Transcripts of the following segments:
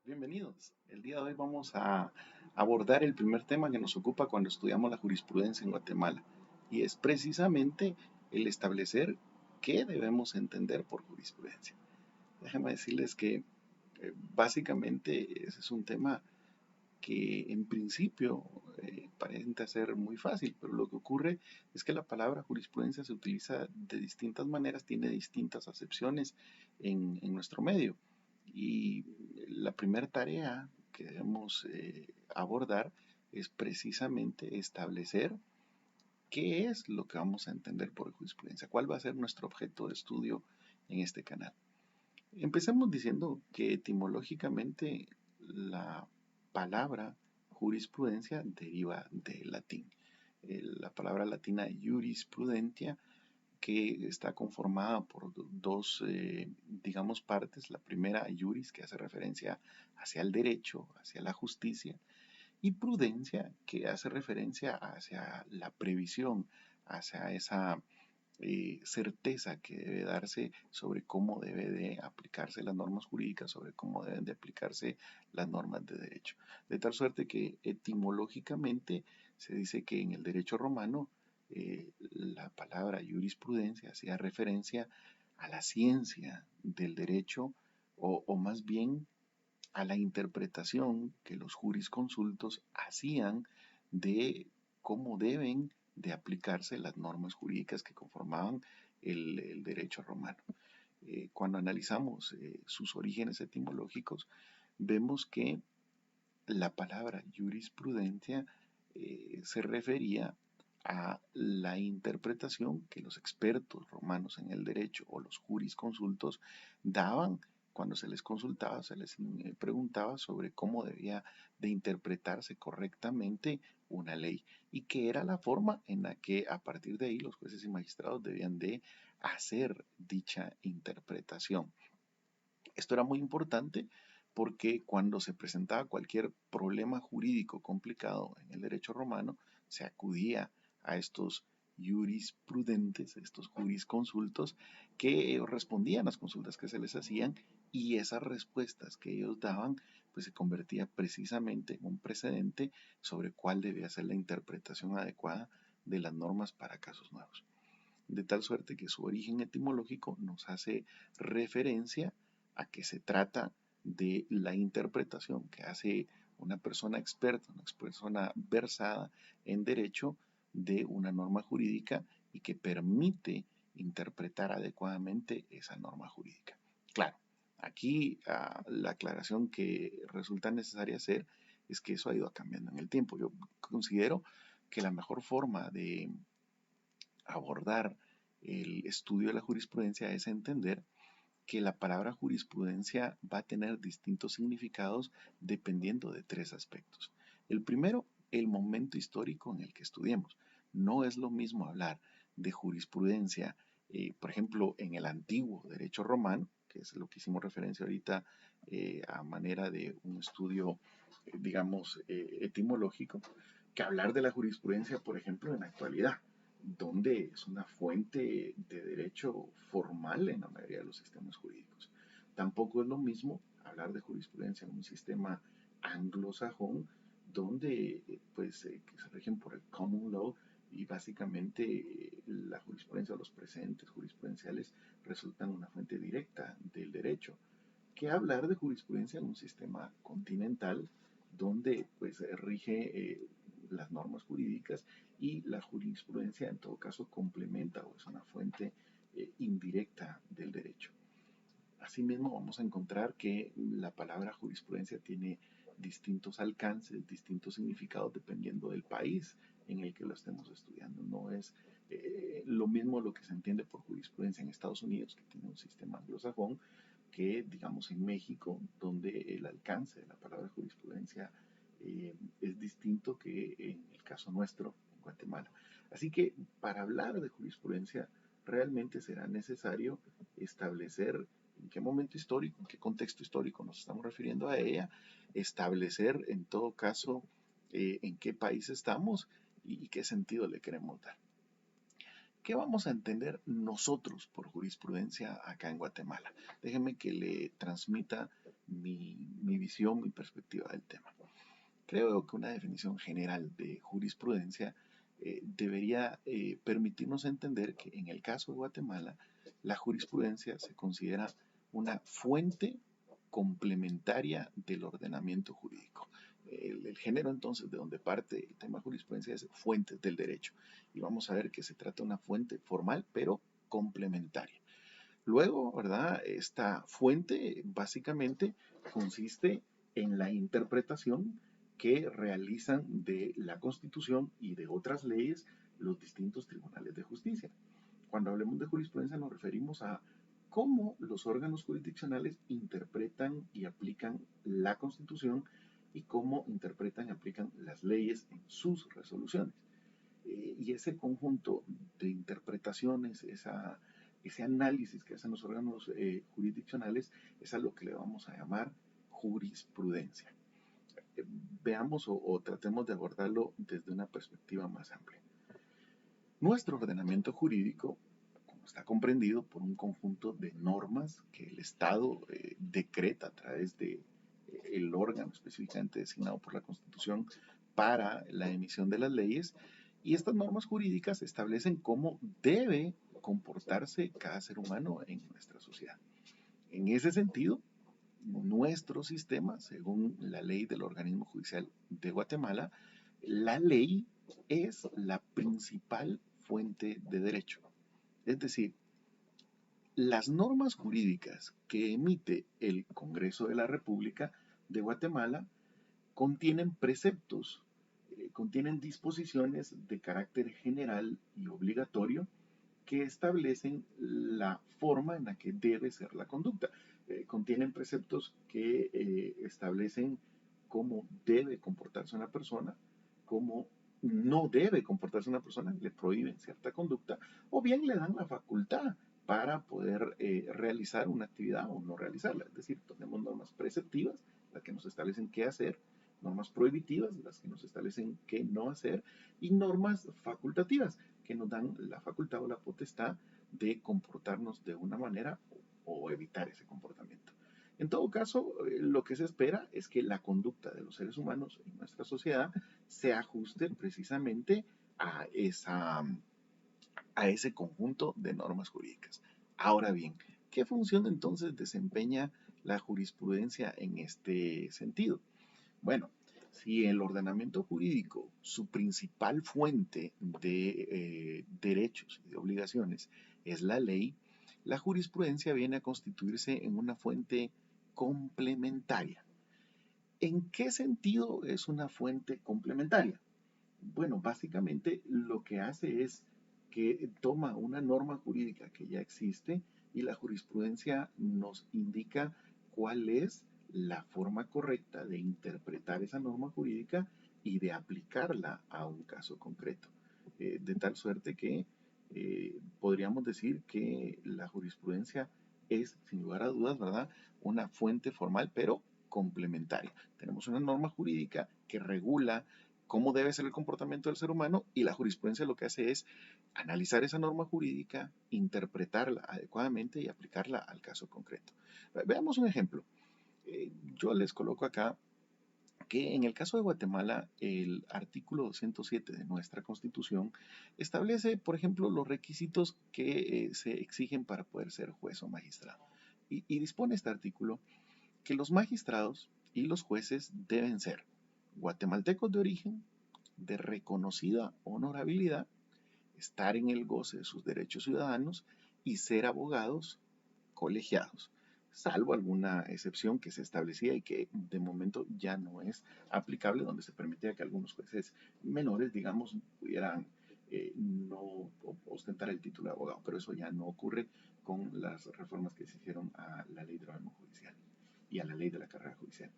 Bienvenidos. El día de hoy vamos a abordar el primer tema que nos ocupa cuando estudiamos la jurisprudencia en Guatemala y es precisamente el establecer qué debemos entender por jurisprudencia. Déjenme decirles que básicamente ese es un tema que en principio parece ser muy fácil, pero lo que ocurre es que la palabra jurisprudencia se utiliza de distintas maneras, tiene distintas acepciones en nuestro medio. Y la primera tarea que debemos abordar es precisamente establecer qué es lo que vamos a entender por jurisprudencia, cuál va a ser nuestro objeto de estudio en este canal. Empecemos diciendo que etimológicamente la palabra jurisprudencia deriva del latín. La palabra latina jurisprudentia, que está conformada por dos, digamos, partes. La primera, juris, que hace referencia hacia el derecho, hacia la justicia, y prudencia, que hace referencia hacia la previsión, hacia esa certeza que debe darse sobre cómo debe de aplicarse las normas jurídicas, sobre cómo deben de aplicarse las normas de derecho. De tal suerte que etimológicamente se dice que en el derecho romano la palabra jurisprudencia hacía referencia a la ciencia del derecho o más bien a la interpretación que los jurisconsultos hacían de cómo deben de aplicarse las normas jurídicas que conformaban el derecho romano. Cuando analizamos sus orígenes etimológicos, vemos que la palabra jurisprudencia se refería a la interpretación que los expertos romanos en el derecho o los jurisconsultos daban cuando se les consultaba, se les preguntaba sobre cómo debía de interpretarse correctamente una ley y que era la forma en la que a partir de ahí los jueces y magistrados debían de hacer dicha interpretación. Esto era muy importante porque cuando se presentaba cualquier problema jurídico complicado en el derecho romano, se acudía a estos jurisprudentes, estos jurisconsultos, que respondían a las consultas que se les hacían y esas respuestas que ellos daban, pues se convertía precisamente en un precedente sobre cuál debía ser la interpretación adecuada de las normas para casos nuevos. De tal suerte que su origen etimológico nos hace referencia a que se trata de la interpretación que hace una persona experta, una persona versada en derecho de una norma jurídica y que permite interpretar adecuadamente esa norma jurídica. Claro, aquí la aclaración que resulta necesaria hacer es que eso ha ido cambiando en el tiempo. Yo considero que la mejor forma de abordar el estudio de la jurisprudencia es entender que la palabra jurisprudencia va a tener distintos significados dependiendo de tres aspectos. El primero, el momento histórico en el que estudiemos. No es lo mismo hablar de jurisprudencia, por ejemplo, en el antiguo derecho romano, que es lo que hicimos referencia ahorita a manera de un estudio, digamos, etimológico, que hablar de la jurisprudencia, por ejemplo, en la actualidad donde es una fuente de derecho formal en la mayoría de los sistemas jurídicos. Tampoco es lo mismo hablar de jurisprudencia en un sistema anglosajón donde que se rigen por el common law y básicamente la jurisprudencia o los precedentes jurisprudenciales resultan una fuente directa del derecho que hablar de jurisprudencia en un sistema continental donde pues rige las normas jurídicas y la jurisprudencia en todo caso complementa o es una fuente indirecta del derecho. Asimismo, vamos a encontrar que la palabra jurisprudencia tiene distintos alcances, distintos significados dependiendo del país en el que lo estemos estudiando. No es lo mismo lo que se entiende por jurisprudencia en Estados Unidos, que tiene un sistema anglosajón, que digamos en México, donde el alcance de la palabra jurisprudencia es distinto que en el caso nuestro, en Guatemala. Así que para hablar de jurisprudencia, realmente será necesario establecer en qué momento histórico, en qué contexto histórico nos estamos refiriendo a ella, establecer en todo caso en qué país estamos y qué sentido le queremos dar. ¿Qué vamos a entender nosotros por jurisprudencia acá en Guatemala? Déjenme que le transmita mi visión, mi perspectiva del tema. Creo que una definición general de jurisprudencia debería permitirnos entender que en el caso de Guatemala, la jurisprudencia se considera una fuente complementaria del ordenamiento jurídico. El género entonces de donde parte el tema de jurisprudencia es fuentes del derecho. Y vamos a ver que se trata de una fuente formal, pero complementaria. Luego, ¿verdad? Esta fuente básicamente consiste en la interpretación que realizan de la Constitución y de otras leyes los distintos tribunales de justicia. Cuando hablemos de jurisprudencia nos referimos a cómo los órganos jurisdiccionales interpretan y aplican la Constitución y cómo interpretan y aplican las leyes en sus resoluciones. Y ese conjunto de interpretaciones, ese análisis que hacen los órganos jurisdiccionales, es a lo que le vamos a llamar jurisprudencia. Veamos o tratemos de abordarlo desde una perspectiva más amplia. Nuestro ordenamiento jurídico está comprendido por un conjunto de normas que el Estado decreta a través de el órgano específicamente designado por la Constitución para la emisión de las leyes, y estas normas jurídicas establecen cómo debe comportarse cada ser humano en nuestra sociedad. En ese sentido, nuestro sistema, según la ley del organismo judicial de Guatemala, la ley es la principal fuente de derecho. Es decir, las normas jurídicas que emite el Congreso de la República de Guatemala contienen preceptos, contienen disposiciones de carácter general y obligatorio que establecen la forma en la que debe ser la conducta. Contienen preceptos que establecen cómo debe comportarse una persona, cómo no debe comportarse una persona, le prohíben cierta conducta, o bien le dan la facultad para poder realizar una actividad o no realizarla. Es decir, tenemos normas preceptivas, las que nos establecen qué hacer, normas prohibitivas, las que nos establecen qué no hacer, y normas facultativas, que nos dan la facultad o la potestad de comportarnos de una manera o evitar ese comportamiento. En todo caso, lo que se espera es que la conducta de los seres humanos en nuestra sociedad se ajuste precisamente a, a ese conjunto de normas jurídicas. Ahora bien, ¿qué función entonces desempeña la jurisprudencia en este sentido? Bueno, si el ordenamiento jurídico, su principal fuente de derechos y de obligaciones es la ley, la jurisprudencia viene a constituirse en una fuente complementaria. ¿En qué sentido es una fuente complementaria? Bueno, básicamente lo que hace es que toma una norma jurídica que ya existe y la jurisprudencia nos indica cuál es la forma correcta de interpretar esa norma jurídica y de aplicarla a un caso concreto. De tal suerte que podríamos decir que la jurisprudencia es, sin lugar a dudas, ¿verdad?, una fuente formal, pero complementaria. Tenemos una norma jurídica que regula cómo debe ser el comportamiento del ser humano, y la jurisprudencia lo que hace es analizar esa norma jurídica, interpretarla adecuadamente y aplicarla al caso concreto. Veamos un ejemplo. Yo les coloco acá que en el caso de Guatemala, el artículo 207 de nuestra Constitución establece, por ejemplo, los requisitos que se exigen para poder ser juez o magistrado. Y dispone este artículo que los magistrados y los jueces deben ser guatemaltecos de origen, de reconocida honorabilidad, estar en el goce de sus derechos ciudadanos y ser abogados colegiados, salvo alguna excepción que se establecía y que de momento ya no es aplicable, donde se permitía que algunos jueces menores, digamos, pudieran no ostentar el título de abogado, pero eso ya no ocurre con las reformas que se hicieron a la ley del órgano judicial y a la ley de la carrera judicial.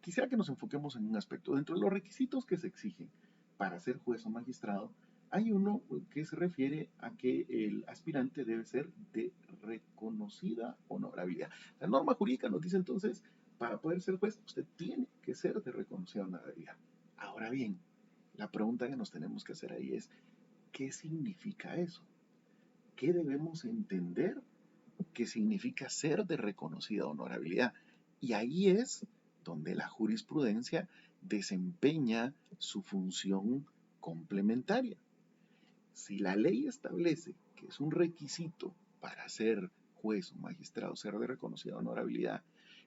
Quisiera que nos enfoquemos en un aspecto. Dentro de los requisitos que se exigen para ser juez o magistrado, hay uno que se refiere a que el aspirante debe ser de reconocida honorabilidad. La norma jurídica nos dice entonces, para poder ser juez, usted tiene que ser de reconocida honorabilidad. Ahora bien, la pregunta que nos tenemos que hacer ahí es, ¿qué significa eso? ¿Qué debemos entender que significa ser de reconocida honorabilidad? Y ahí es donde la jurisprudencia desempeña su función complementaria. Si la ley establece que es un requisito para ser juez o magistrado, ser de reconocida honorabilidad,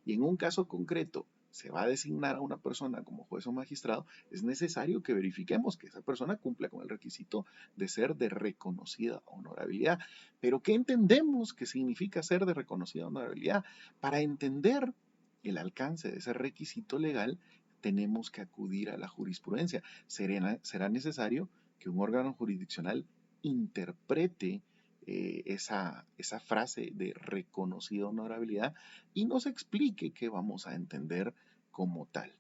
y en un caso concreto se va a designar a una persona como juez o magistrado, es necesario que verifiquemos que esa persona cumpla con el requisito de ser de reconocida honorabilidad. Pero ¿qué entendemos que significa ser de reconocida honorabilidad? Para entender el alcance de ese requisito legal, tenemos que acudir a la jurisprudencia. Será necesario que un órgano jurisdiccional interprete esa frase de reconocida honorabilidad y nos explique qué vamos a entender como tal.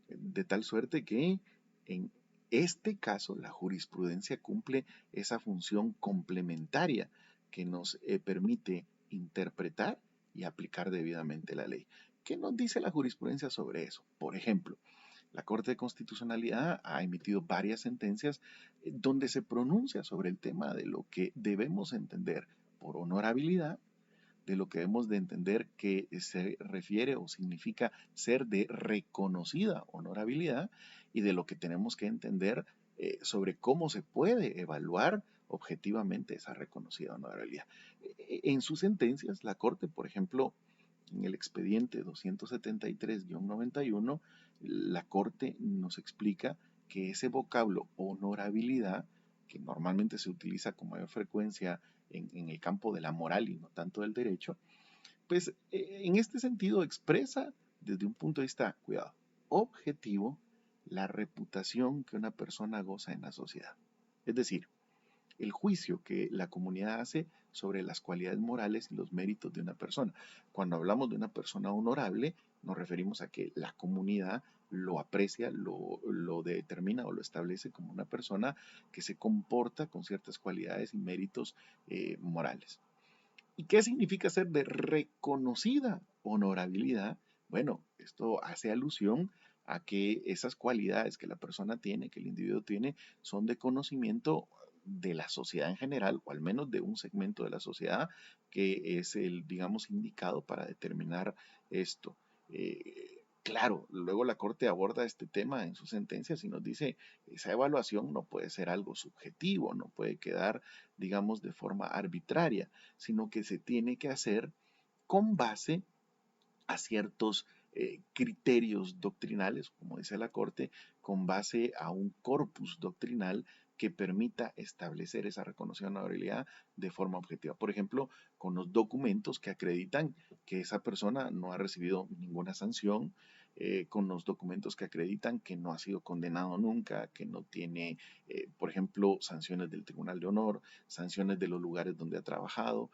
De tal suerte que en este caso la jurisprudencia cumple esa función complementaria que nos permite interpretar y aplicar debidamente la ley. ¿Qué nos dice la jurisprudencia sobre eso? Por ejemplo, la Corte de Constitucionalidad ha emitido varias sentencias donde se pronuncia sobre el tema de lo que debemos entender por honorabilidad, de lo que debemos de entender que se refiere o significa ser de reconocida honorabilidad y de lo que tenemos que entender sobre cómo se puede evaluar objetivamente esa reconocida honorabilidad. En sus sentencias, la Corte, por ejemplo, en el expediente 273-91, la Corte nos explica que ese vocablo honorabilidad, que normalmente se utiliza con mayor frecuencia en el campo de la moral y no tanto del derecho, pues en este sentido expresa desde un punto de vista, cuidado, objetivo, la reputación que una persona goza en la sociedad. Es decir, el juicio que la comunidad hace sobre las cualidades morales y los méritos de una persona. Cuando hablamos de una persona honorable, nos referimos a que la comunidad lo aprecia, lo determina o lo establece como una persona que se comporta con ciertas cualidades y méritos morales. ¿Y qué significa ser de reconocida honorabilidad? Bueno, esto hace alusión a que esas cualidades que la persona tiene, que el individuo tiene, son de conocimiento de la sociedad en general, o al menos de un segmento de la sociedad que es el, digamos, indicado para determinar esto. Claro, luego la Corte aborda este tema en sus sentencias y nos dice, esa evaluación no puede ser algo subjetivo, no puede quedar, digamos, de forma arbitraria, sino que se tiene que hacer con base a ciertos criterios doctrinales, como dice la Corte, con base a un corpus doctrinal que permita establecer esa reconocida honorabilidad de forma objetiva. Por ejemplo, con los documentos que acreditan que esa persona no ha recibido ninguna sanción, con los documentos que acreditan que no ha sido condenado nunca, que no tiene, por ejemplo, sanciones del Tribunal de Honor, sanciones de los lugares donde ha trabajado,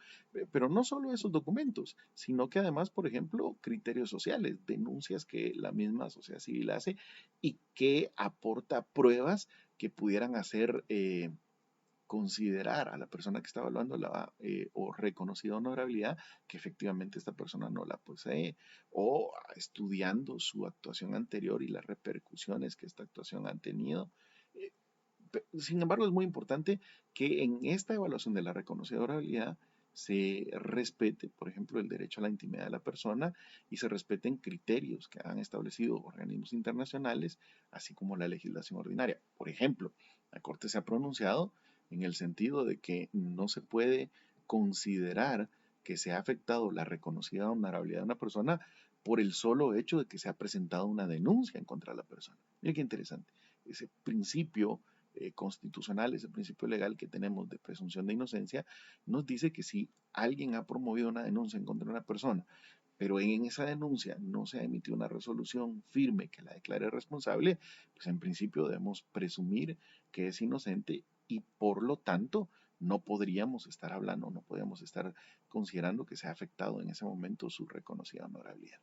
pero no solo esos documentos, sino que además, por ejemplo, criterios sociales, denuncias que la misma sociedad civil hace y que aporta pruebas que pudieran hacer considerar a la persona que está evaluando o reconocida honorabilidad que efectivamente esta persona no la posee, o estudiando su actuación anterior y las repercusiones que esta actuación ha tenido. Eh, Sin embargo, es muy importante que en esta evaluación de la reconocida honorabilidad se respete, por ejemplo, el derecho a la intimidad de la persona y se respeten criterios que han establecido organismos internacionales, así como la legislación ordinaria. Por ejemplo, la Corte se ha pronunciado en el sentido de que no se puede considerar que se ha afectado la reconocida honorabilidad de una persona por el solo hecho de que se ha presentado una denuncia en contra de la persona. Mira qué interesante. Ese principio constitucional, ese principio legal que tenemos de presunción de inocencia, nos dice que si alguien ha promovido una denuncia en contra de una persona, pero en esa denuncia no se ha emitido una resolución firme que la declare responsable, pues en principio debemos presumir que es inocente y por lo tanto no podríamos estar hablando, no podríamos estar considerando que se ha afectado en ese momento su reconocida honorabilidad.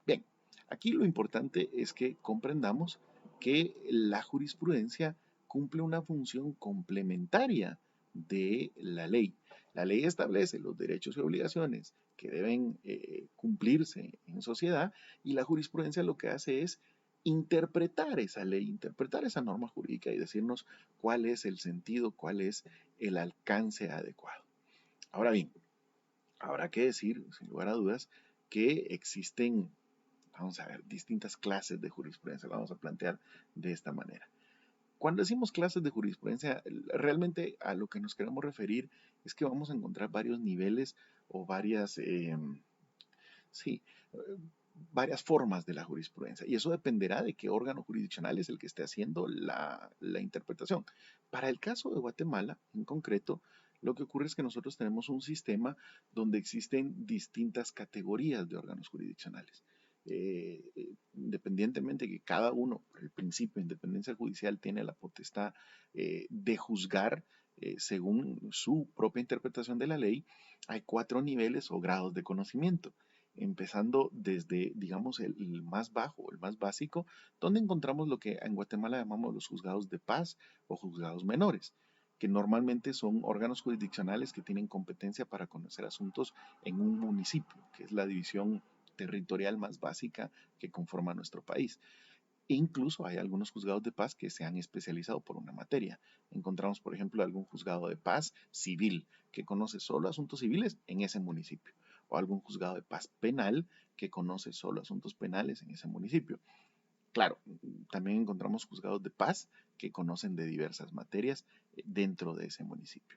Bien, aquí lo importante es que comprendamos que la jurisprudencia cumple una función complementaria de la ley. La ley establece los derechos y obligaciones que deben cumplirse en sociedad y la jurisprudencia lo que hace es interpretar esa ley, interpretar esa norma jurídica y decirnos cuál es el sentido, cuál es el alcance adecuado. Ahora bien, habrá que decir, sin lugar a dudas, que existen Vamos a ver, distintas clases de jurisprudencia, la vamos a plantear de esta manera. Cuando decimos clases de jurisprudencia, realmente a lo que nos queremos referir es que vamos a encontrar varios niveles o sí, eh, varias formas de la jurisprudencia. Y eso dependerá de qué órgano jurisdiccional es el que esté haciendo la interpretación. Para el caso de Guatemala, en concreto, lo que ocurre es que nosotros tenemos un sistema donde existen distintas categorías de órganos jurisdiccionales. Independientemente de que cada uno, por el principio de independencia judicial, tiene la potestad de juzgar según su propia interpretación de la ley, hay 4 niveles o grados de conocimiento, empezando desde, digamos, el más bajo, el más básico, donde encontramos lo que en Guatemala llamamos los juzgados de paz o juzgados menores, que normalmente son órganos jurisdiccionales que tienen competencia para conocer asuntos en un municipio, que es la división territorial más básica que conforma nuestro país. E incluso hay algunos juzgados de paz que se han especializado por una materia. Encontramos, por ejemplo, algún juzgado de paz civil que conoce solo asuntos civiles en ese municipio, o algún juzgado de paz penal que conoce solo asuntos penales en ese municipio. Claro, también encontramos juzgados de paz que conocen de diversas materias dentro de ese municipio.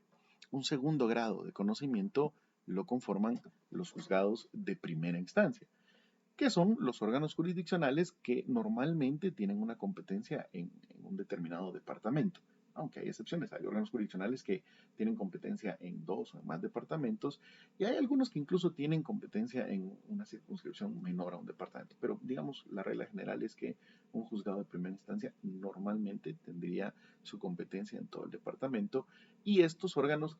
Un segundo grado de conocimiento lo conforman los juzgados de primera instancia, que son los órganos jurisdiccionales que normalmente tienen una competencia en un determinado departamento. Aunque hay excepciones, hay órganos jurisdiccionales que tienen competencia en 2 o más departamentos y hay algunos que incluso tienen competencia en una circunscripción menor a un departamento. Pero digamos, la regla general es que un juzgado de primera instancia normalmente tendría su competencia en todo el departamento y estos órganos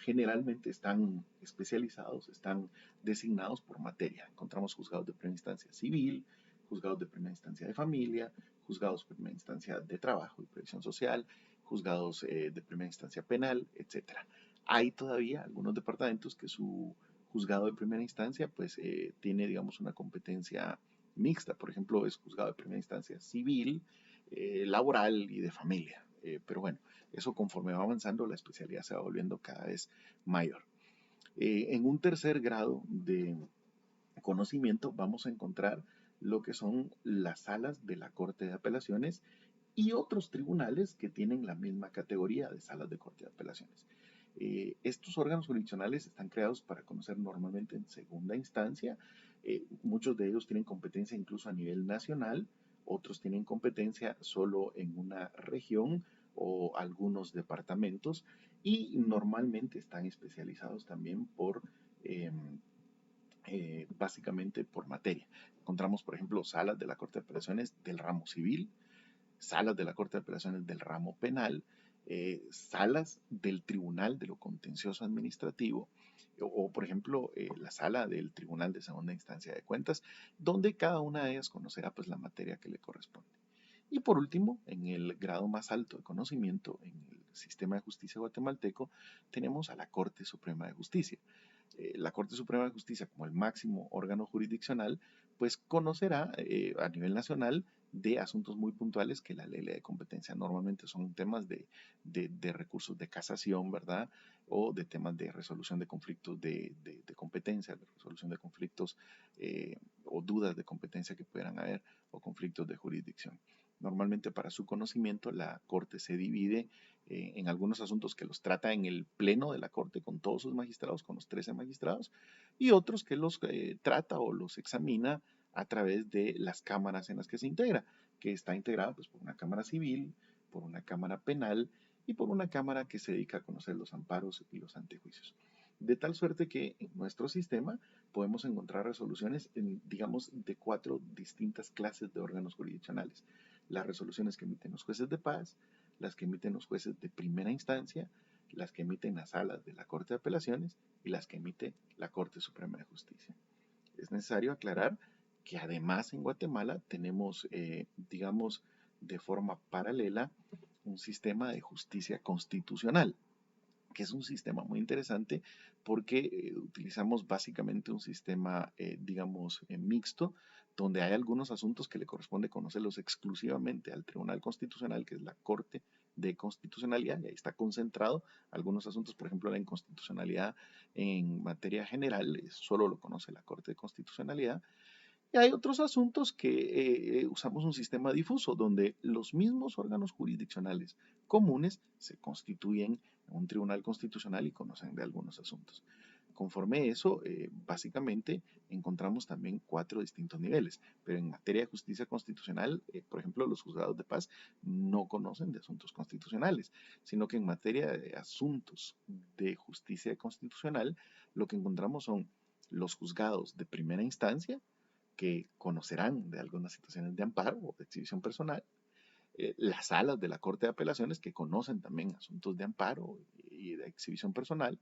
generalmente están especializados, están designados por materia. Encontramos juzgados de primera instancia civil, juzgados de primera instancia de familia, juzgados de primera instancia de trabajo y previsión social, juzgados de primera instancia penal, etcétera. Hay todavía algunos departamentos que su juzgado de primera instancia pues tiene digamos una competencia mixta, por ejemplo es juzgado de primera instancia civil, laboral y de familia. Pero bueno, eso conforme va avanzando la especialidad se va volviendo cada vez mayor. En un tercer grado de conocimiento vamos a encontrar lo que son las salas de la Corte de Apelaciones y otros tribunales que tienen la misma categoría de salas de Corte de Apelaciones. Estos órganos jurisdiccionales están creados para conocer normalmente en segunda instancia. Muchos de ellos tienen competencia incluso a nivel nacional, otros tienen competencia solo en una región o algunos departamentos y normalmente están especializados también por básicamente por materia. Encontramos, por ejemplo, salas de la Corte de Apelaciones del ramo civil, salas de la Corte de Apelaciones del ramo penal, salas del Tribunal de lo Contencioso Administrativo o por ejemplo, la sala del Tribunal de Segunda Instancia de Cuentas, donde cada una de ellas conocerá pues la materia que le corresponde. Y por último, en el grado más alto de conocimiento, en el sistema de justicia guatemalteco, tenemos a la Corte Suprema de Justicia. La Corte Suprema de Justicia, como el máximo órgano jurisdiccional, pues conocerá a nivel nacional de asuntos muy puntuales que la ley le dé competencia. Normalmente son temas de recursos de casación, ¿verdad? O de temas de resolución de conflictos de competencia, de resolución de conflictos o dudas de competencia que pudieran haber o conflictos de jurisdicción. Normalmente para su conocimiento la Corte se divide en algunos asuntos que los trata en el pleno de la Corte con todos sus magistrados, con los 13 magistrados, y otros que los trata o los examina a través de las cámaras en las que se integra, que está integrada pues, por una cámara civil, por una cámara penal y por una cámara que se dedica a conocer los amparos y los antejuicios. De tal suerte que en nuestro sistema podemos encontrar resoluciones, digamos, de 4 distintas clases de órganos jurisdiccionales. Las resoluciones que emiten los jueces de paz, las que emiten los jueces de primera instancia, las que emiten las salas de la Corte de Apelaciones y las que emite la Corte Suprema de Justicia. Es necesario aclarar que además en Guatemala tenemos, digamos, de forma paralela un sistema de justicia constitucional, que es un sistema muy interesante porque utilizamos básicamente un sistema, digamos, mixto, donde hay algunos asuntos que le corresponde conocerlos exclusivamente al Tribunal Constitucional, que es la Corte de Constitucionalidad, y ahí está concentrado algunos asuntos, por ejemplo, la inconstitucionalidad en materia general, solo lo conoce la Corte de Constitucionalidad, Y hay otros asuntos que usamos un sistema difuso, donde los mismos órganos jurisdiccionales comunes se constituyen en un tribunal constitucional y conocen de algunos asuntos. Conforme eso, básicamente encontramos también cuatro distintos niveles, pero en materia de justicia constitucional, por ejemplo, los juzgados de paz no conocen de asuntos constitucionales, sino que en materia de asuntos de justicia constitucional, lo que encontramos son los juzgados de primera instancia, que conocerán de algunas situaciones de amparo o de exhibición personal, las salas de la Corte de Apelaciones, que conocen también asuntos de amparo y de exhibición personal.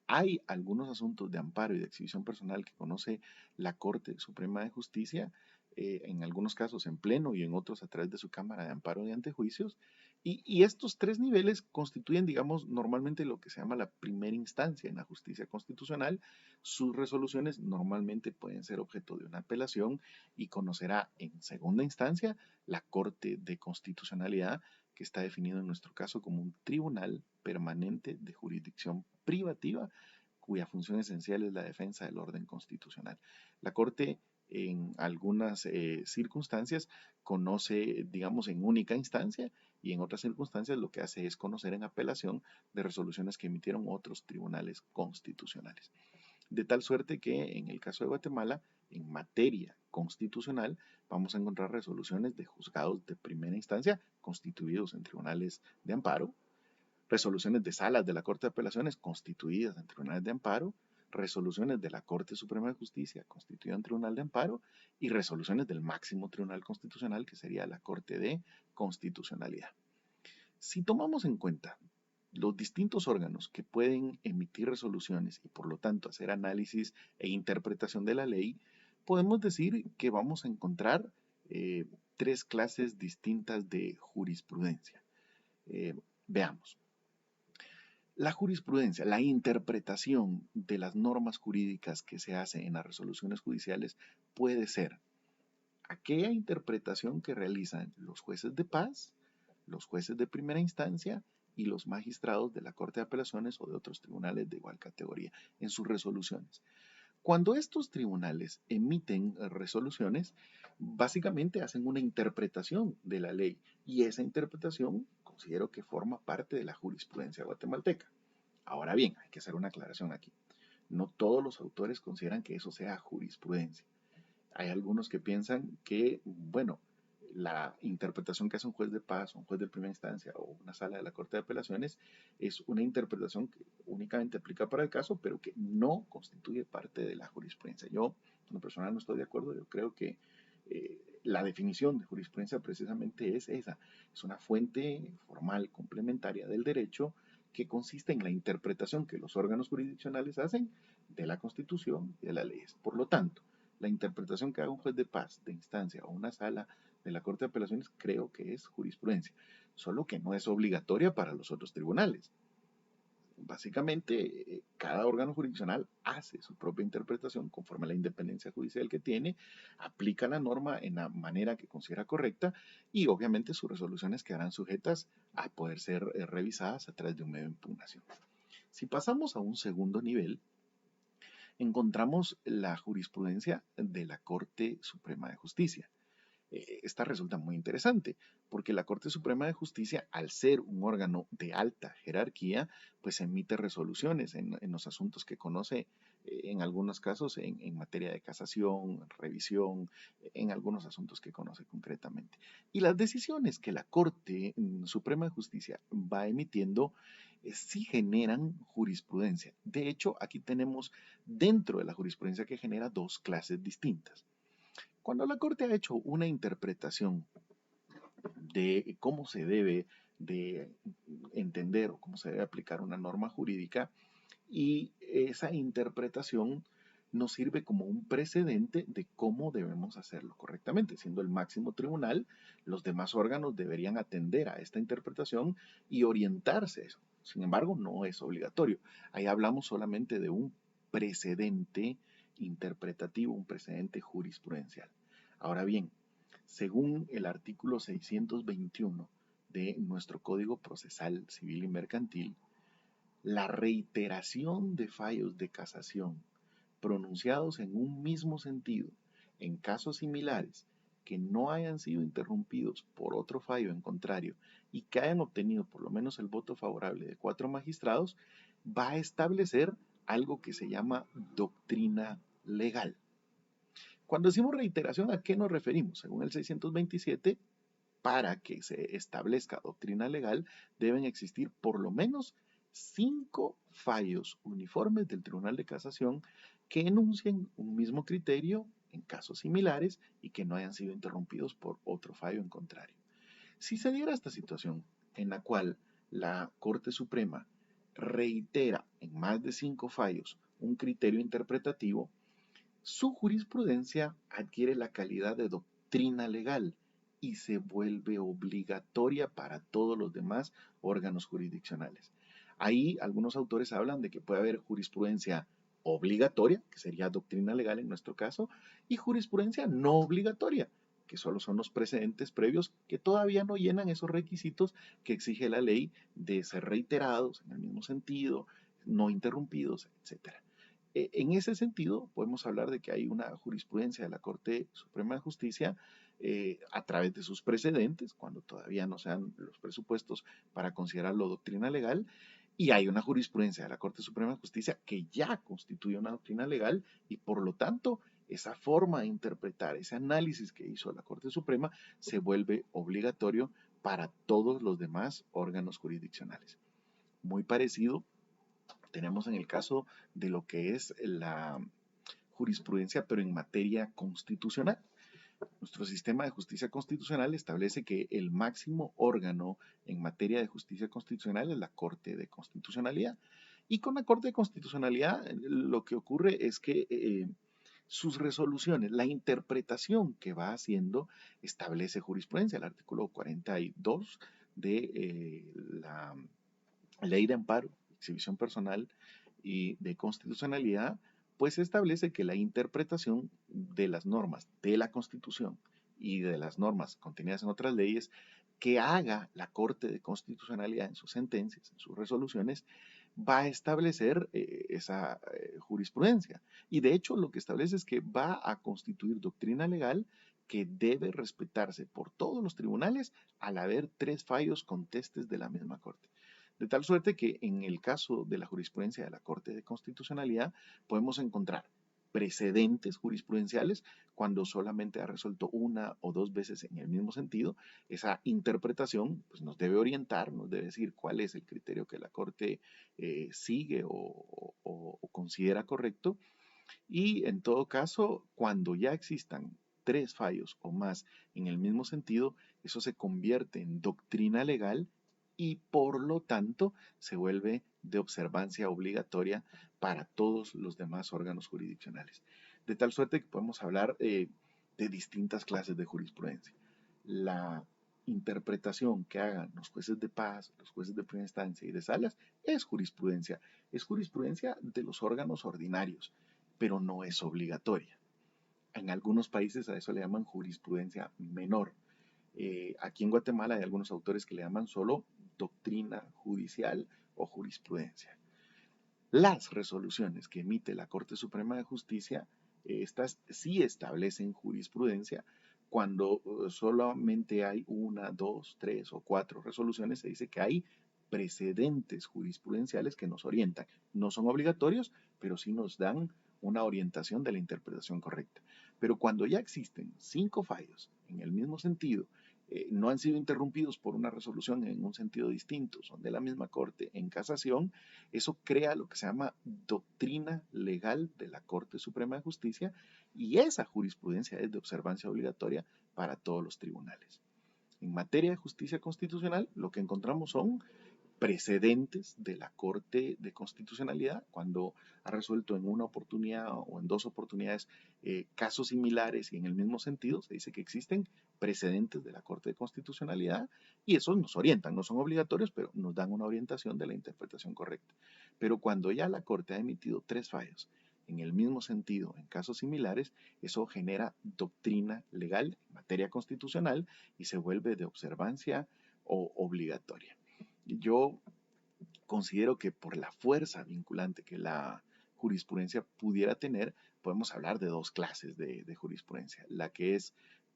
Hay algunos asuntos de amparo y de exhibición personal que conoce la Corte Suprema de Justicia, en algunos casos en pleno y en otros a través de su Cámara de Amparo y Antejuicios. Y estos tres niveles constituyen, digamos, normalmente lo que se llama la primera instancia en la justicia constitucional. Sus resoluciones normalmente pueden ser objeto de una apelación y conocerá en segunda instancia la Corte de Constitucionalidad, que está definido en nuestro caso como un tribunal permanente de jurisdicción privativa, cuya función esencial es la defensa del orden constitucional. La Corte en algunas circunstancias conoce, digamos, en única instancia, y en otras circunstancias lo que hace es conocer en apelación de resoluciones que emitieron otros tribunales constitucionales. De tal suerte que en el caso de Guatemala, en materia constitucional, vamos a encontrar resoluciones de juzgados de primera instancia constituidos en tribunales de amparo, resoluciones de salas de la Corte de Apelaciones constituidas en tribunales de amparo, resoluciones de la Corte Suprema de Justicia constituida en tribunal de amparo y resoluciones del máximo tribunal constitucional, que sería la Corte de Constitucionalidad. Si tomamos en cuenta los distintos órganos que pueden emitir resoluciones y por lo tanto hacer análisis e interpretación de la ley, podemos decir que vamos a encontrar tres clases distintas de jurisprudencia. Veamos. La jurisprudencia, la interpretación de las normas jurídicas que se hace en las resoluciones judiciales puede ser aquella interpretación que realizan los jueces de paz, los jueces de primera instancia y los magistrados de la Corte de Apelaciones o de otros tribunales de igual categoría en sus resoluciones. Cuando estos tribunales emiten resoluciones, básicamente hacen una interpretación de la ley y esa interpretación considero que forma parte de la jurisprudencia guatemalteca. Ahora bien, hay que hacer una aclaración aquí. No todos los autores consideran que eso sea jurisprudencia. Hay algunos que piensan que, bueno, la interpretación que hace un juez de paz, un juez de primera instancia o una sala de la Corte de Apelaciones es una interpretación que únicamente aplica para el caso, pero que no constituye parte de la jurisprudencia. Yo, en lo personal, no estoy de acuerdo. Yo creo que la definición de jurisprudencia precisamente es esa. Es una fuente formal complementaria del derecho que consiste en la interpretación que los órganos jurisdiccionales hacen de la Constitución y de las leyes. Por lo tanto, la interpretación que haga un juez de paz, de instancia o una sala de la Corte de Apelaciones creo que es jurisprudencia, solo que no es obligatoria para los otros tribunales. Básicamente, cada órgano jurisdiccional hace su propia interpretación conforme a la independencia judicial que tiene, aplica la norma en la manera que considera correcta y obviamente sus resoluciones quedarán sujetas a poder ser revisadas a través de un medio de impugnación. Si pasamos a un segundo nivel, encontramos la jurisprudencia de la Corte Suprema de Justicia. Esta resulta muy interesante, porque la Corte Suprema de Justicia, al ser un órgano de alta jerarquía, pues emite resoluciones en los asuntos que conoce, en algunos casos en materia de casación, revisión, en algunos asuntos que conoce concretamente. Y las decisiones que la Corte Suprema de Justicia va emitiendo sí generan jurisprudencia. De hecho, aquí tenemos dentro de la jurisprudencia que genera dos clases distintas. Cuando la Corte ha hecho una interpretación de cómo se debe de entender o cómo se debe aplicar una norma jurídica, y esa interpretación nos sirve como un precedente de cómo debemos hacerlo correctamente. Siendo el máximo tribunal, los demás órganos deberían atender a esta interpretación y orientarse a eso. Sin embargo, no es obligatorio. Ahí hablamos solamente de un precedente interpretativo, un precedente jurisprudencial. Ahora bien, según el artículo 621 de nuestro Código Procesal Civil y Mercantil, la reiteración de fallos de casación pronunciados en un mismo sentido en casos similares que no hayan sido interrumpidos por otro fallo en contrario y que hayan obtenido por lo menos el voto favorable de 4 magistrados, va a establecer algo que se llama doctrina legal. Cuando decimos reiteración, ¿a qué nos referimos? Según el 627, para que se establezca doctrina legal, deben existir por lo menos 5 fallos uniformes del Tribunal de Casación que enuncien un mismo criterio en casos similares y que no hayan sido interrumpidos por otro fallo en contrario. Si se diera esta situación en la cual la Corte Suprema reitera en más de 5 fallos un criterio interpretativo, su jurisprudencia adquiere la calidad de doctrina legal y se vuelve obligatoria para todos los demás órganos jurisdiccionales. Ahí algunos autores hablan de que puede haber jurisprudencia obligatoria, que sería doctrina legal en nuestro caso, y jurisprudencia no obligatoria, que solo son los precedentes previos que todavía no llenan esos requisitos que exige la ley de ser reiterados en el mismo sentido, no interrumpidos, etcétera. En ese sentido, podemos hablar de que hay una jurisprudencia de la Corte Suprema de Justicia a través de sus precedentes, cuando todavía no sean los presupuestos para considerarlo doctrina legal, y hay una jurisprudencia de la Corte Suprema de Justicia que ya constituye una doctrina legal y por lo tanto esa forma de interpretar, ese análisis que hizo la Corte Suprema se vuelve obligatorio para todos los demás órganos jurisdiccionales. Muy parecido tenemos en el caso de lo que es la jurisprudencia, pero en materia constitucional. Nuestro sistema de justicia constitucional establece que el máximo órgano en materia de justicia constitucional es la Corte de Constitucionalidad. Y con la Corte de Constitucionalidad lo que ocurre es que sus resoluciones, la interpretación que va haciendo, establece jurisprudencia. El artículo 42 de la Ley de Amparo, Exhibición Personal y de Constitucionalidad, pues establece que la interpretación de las normas de la Constitución y de las normas contenidas en otras leyes que haga la Corte de Constitucionalidad en sus sentencias, en sus resoluciones, va a establecer esa jurisprudencia. Y de hecho lo que establece es que va a constituir doctrina legal que debe respetarse por todos los tribunales al haber 3 fallos contestes de la misma Corte. De tal suerte que en el caso de la jurisprudencia de la Corte de Constitucionalidad podemos encontrar precedentes jurisprudenciales cuando solamente ha resuelto 1 o 2 veces en el mismo sentido. Esa interpretación pues, nos debe orientar, nos debe decir cuál es el criterio que la Corte sigue o considera correcto. Y en todo caso, cuando ya existan 3 fallos o más en el mismo sentido, eso se convierte en doctrina legal y por lo tanto se vuelve de observancia obligatoria para todos los demás órganos jurisdiccionales. De tal suerte que podemos hablar de distintas clases de jurisprudencia. La interpretación que hagan los jueces de paz, los jueces de primera instancia y de salas es jurisprudencia de los órganos ordinarios, pero no es obligatoria. En algunos países a eso le llaman jurisprudencia menor. Aquí en Guatemala hay algunos autores que le llaman solo doctrina judicial o jurisprudencia. Las resoluciones que emite la Corte Suprema de Justicia, estas sí establecen jurisprudencia. Cuando solamente hay 1, 2, 3 o 4 resoluciones, se dice que hay precedentes jurisprudenciales que nos orientan. No son obligatorios, pero sí nos dan una orientación de la interpretación correcta. Pero cuando ya existen 5 fallos en el mismo sentido, no han sido interrumpidos por una resolución en un sentido distinto, son de la misma Corte en casación, eso crea lo que se llama doctrina legal de la Corte Suprema de Justicia y esa jurisprudencia es de observancia obligatoria para todos los tribunales. En materia de justicia constitucional, lo que encontramos son precedentes de la Corte de Constitucionalidad cuando ha resuelto en una oportunidad o en 2 oportunidades casos similares y en el mismo sentido, se dice que existen precedentes de la Corte de Constitucionalidad y esos nos orientan, no son obligatorios, pero nos dan una orientación de la interpretación correcta. Pero cuando ya la Corte ha emitido 3 fallos en el mismo sentido en casos similares, eso genera doctrina legal en materia constitucional y se vuelve de observancia o obligatoria. Yo considero que por la fuerza vinculante que la jurisprudencia pudiera tener, podemos hablar de dos clases de jurisprudencia. La que es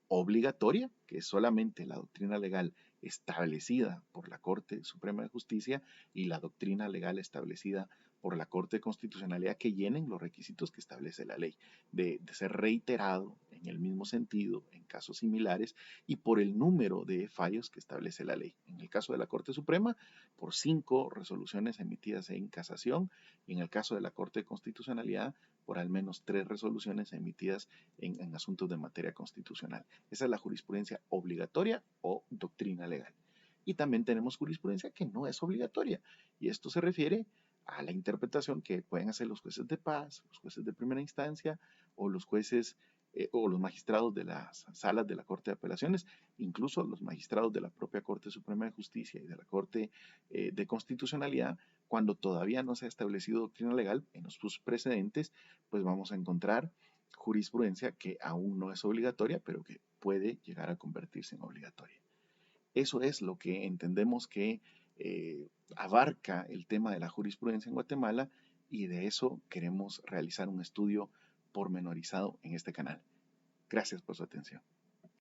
obligatoria, que es solamente la doctrina legal establecida por la Corte Suprema de Justicia, y la doctrina legal establecida por la Corte de Constitucionalidad, que llenen los requisitos que establece la ley, de ser reiterado en el mismo sentido en casos similares y por el número de fallos que establece la ley. En el caso de la Corte Suprema, por 5 resoluciones emitidas en casación, y en el caso de la Corte de Constitucionalidad, por al menos 3 resoluciones emitidas en asuntos de materia constitucional. Esa es la jurisprudencia obligatoria o doctrina legal. Y también tenemos jurisprudencia que no es obligatoria, y esto se refiere a la interpretación que pueden hacer los jueces de paz, los jueces de primera instancia o los jueces o los magistrados de las salas de la Corte de Apelaciones, incluso los magistrados de la propia Corte Suprema de Justicia y de la Corte de Constitucionalidad, cuando todavía no se ha establecido doctrina legal en sus precedentes, pues vamos a encontrar jurisprudencia que aún no es obligatoria, pero que puede llegar a convertirse en obligatoria. Eso es lo que entendemos que abarca el tema de la jurisprudencia en Guatemala, y de eso queremos realizar un estudio pormenorizado en este canal. Gracias por su atención.